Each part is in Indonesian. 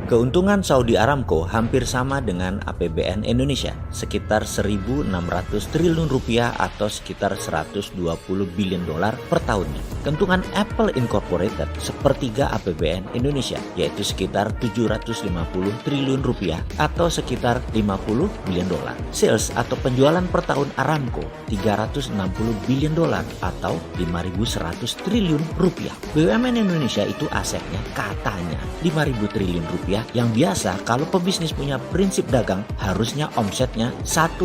Keuntungan Saudi Aramco hampir sama dengan APBN Indonesia, sekitar 1.600 triliun rupiah atau sekitar 120 billion dolar per tahunnya. Keuntungan Apple Incorporated sepertiga APBN Indonesia, yaitu sekitar 750 triliun rupiah atau sekitar 50 billion dolar. Sales atau penjualan per tahun Aramco 360 billion dolar atau 5.100 triliun rupiah. BUMN Indonesia itu asetnya katanya 5.000 triliun rupiah, yang biasa kalau pebisnis punya prinsip dagang harusnya omsetnya 1:1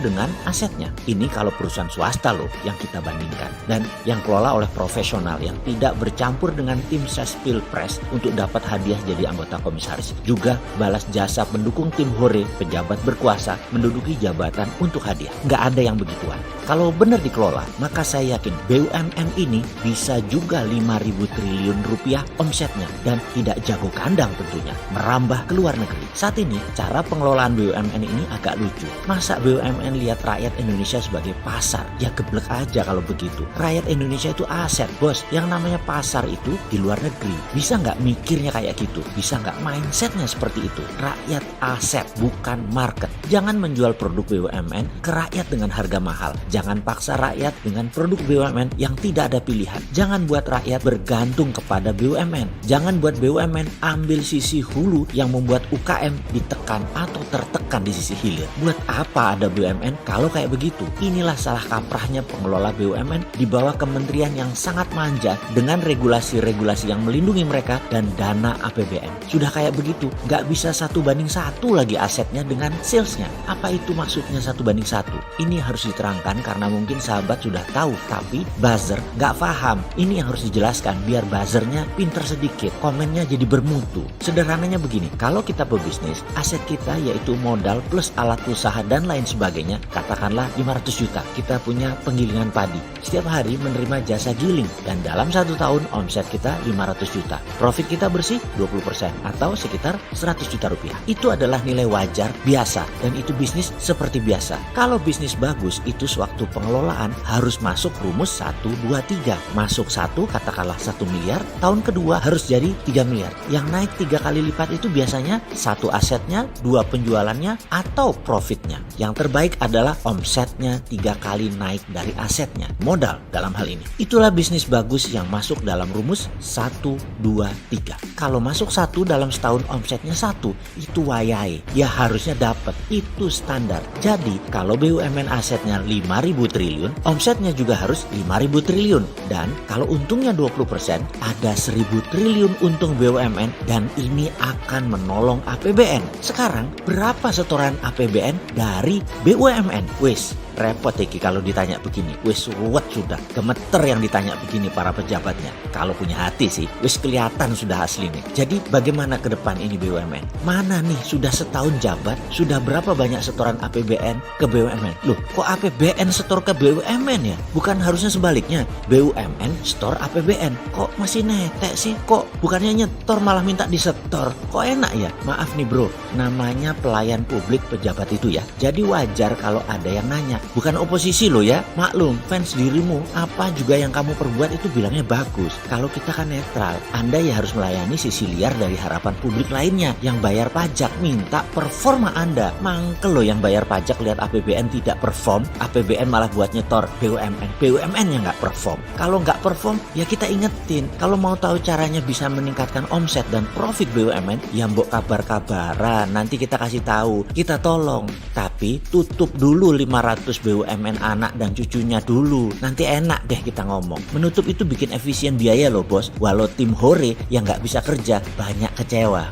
dengan asetnya. Ini kalau perusahaan swasta loh yang kita bandingkan, dan yang kelola oleh profesional yang tidak bercampur dengan tim ses pilpres untuk dapat hadiah jadi anggota komisaris. Juga balas jasa pendukung tim hore pejabat berkuasa menduduki jabatan untuk hadiah. Nggak ada yang begituan. Kalau benar dikelola, maka saya yakin BUMN ini bisa juga 5.000 triliun rupiah omsetnya dan tidak jago kandang tentunya, merambah ke luar negeri. Saat ini cara pengelolaan BUMN ini agak lucu. Masa BUMN lihat rakyat Indonesia sebagai pasar? Ya geblek aja kalau begitu. Rakyat Indonesia itu aset, bos. Yang namanya pasar itu di luar negeri. Bisa nggak mikirnya kayak gitu? Bisa nggak mindsetnya seperti itu? Rakyat aset, bukan market. Jangan menjual produk BUMN ke rakyat dengan harga mahal. Jangan paksa rakyat dengan produk BUMN yang tidak ada pilihan. Jangan buat rakyat bergantung kepada BUMN. Jangan buat BUMN ambil sisi hulu yang membuat UKM ditekan atau tertekan di sisi hilir. Buat apa ada BUMN kalau kayak begitu? Inilah salah kaprahnya pengelola BUMN di bawah kementerian yang sangat manja dengan regulasi-regulasi yang melindungi mereka dan dana APBN. Sudah kayak begitu, nggak bisa 1:1 lagi asetnya dengan salesnya. Apa itu maksudnya 1:1? Ini harus diterangkan karena mungkin sahabat sudah tahu, tapi buzzer nggak paham. Ini yang harus dijelaskan biar buzzernya pinter sedikit, komennya jadi bermutu. Sederhananya begini, kalau kita pebisnis, aset kita yaitu modal plus alat usaha dan lain sebagainya, katakanlah 500 juta. Kita punya penggilingan padi. Setiap hari menerima jasa giling dan dalam 1 tahun omset kita 500 juta. Profit kita bersih 20% atau sekitar 100 juta rupiah. Itu adalah nilai wajar biasa dan itu bisnis seperti biasa. Kalau bisnis bagus, itu sewaktu pengelolaan harus masuk rumus 1, 2, 3. Masuk 1, katakanlah 1 miliar, tahun kedua harus jadi 3 miliar. Yang naik 3 kali lipat itu biasanya 1 asetnya, 2 penjualannya, atau profitnya. Yang terbaik adalah omsetnya 3 kali naik dari asetnya, modal dalam hal ini. Itulah bisnis bagus yang masuk dalam rumus 1, 2, 3. Kalau masuk 1 dalam setahun omsetnya 1, itu wayai. Ya harusnya dapat, itu standar. Jadi kalau BUMN asetnya 5.000 triliun, omsetnya juga harus 5.000 triliun. Dan kalau untungnya 20%, ada 1.000 triliun untung BUMN dan ini akan menolong APBN. Sekarang berapa setoran APBN dari BUMN? Wis repot Eki kalau ditanya begini. Wis ruwet sudah, gemeter yang ditanya begini para pejabatnya. Kalau punya hati sih, wis kelihatan sudah aslinya. Jadi bagaimana ke depan ini BUMN? Mana nih sudah setahun jabat, sudah berapa banyak setoran APBN ke BUMN? Loh, kok APBN setor ke BUMN ya? Bukan harusnya sebaliknya, BUMN setor APBN. Kok masih netek sih? Kok bukannya nyetor malah minta disetor? Kok enak ya? Maaf nih bro, namanya pelayan publik pejabat itu ya. Jadi wajar kalau ada yang nanya. Bukan oposisi loh ya, maklum fans dirimu apa juga yang kamu perbuat itu bilangnya bagus. Kalau kita kan netral, Anda ya harus melayani sisi liar dari harapan publik lainnya yang bayar pajak, minta performa Anda. Mangkel loh yang bayar pajak lihat APBN tidak perform, APBN malah buat nyetor BUMN, BUMN yang nggak perform. Kalau nggak perform ya kita ingetin, kalau mau tahu caranya bisa meningkatkan omset dan profit BUMN, ya mbok kabar-kabaran, nanti kita kasih tahu, kita tolong. Tapi tutup dulu 500 BUMN anak dan cucunya dulu. Nanti enak deh kita ngomong. Menutup itu bikin efisien biaya loh bos. Walau tim hore yang nggak bisa kerja banyak kecewa.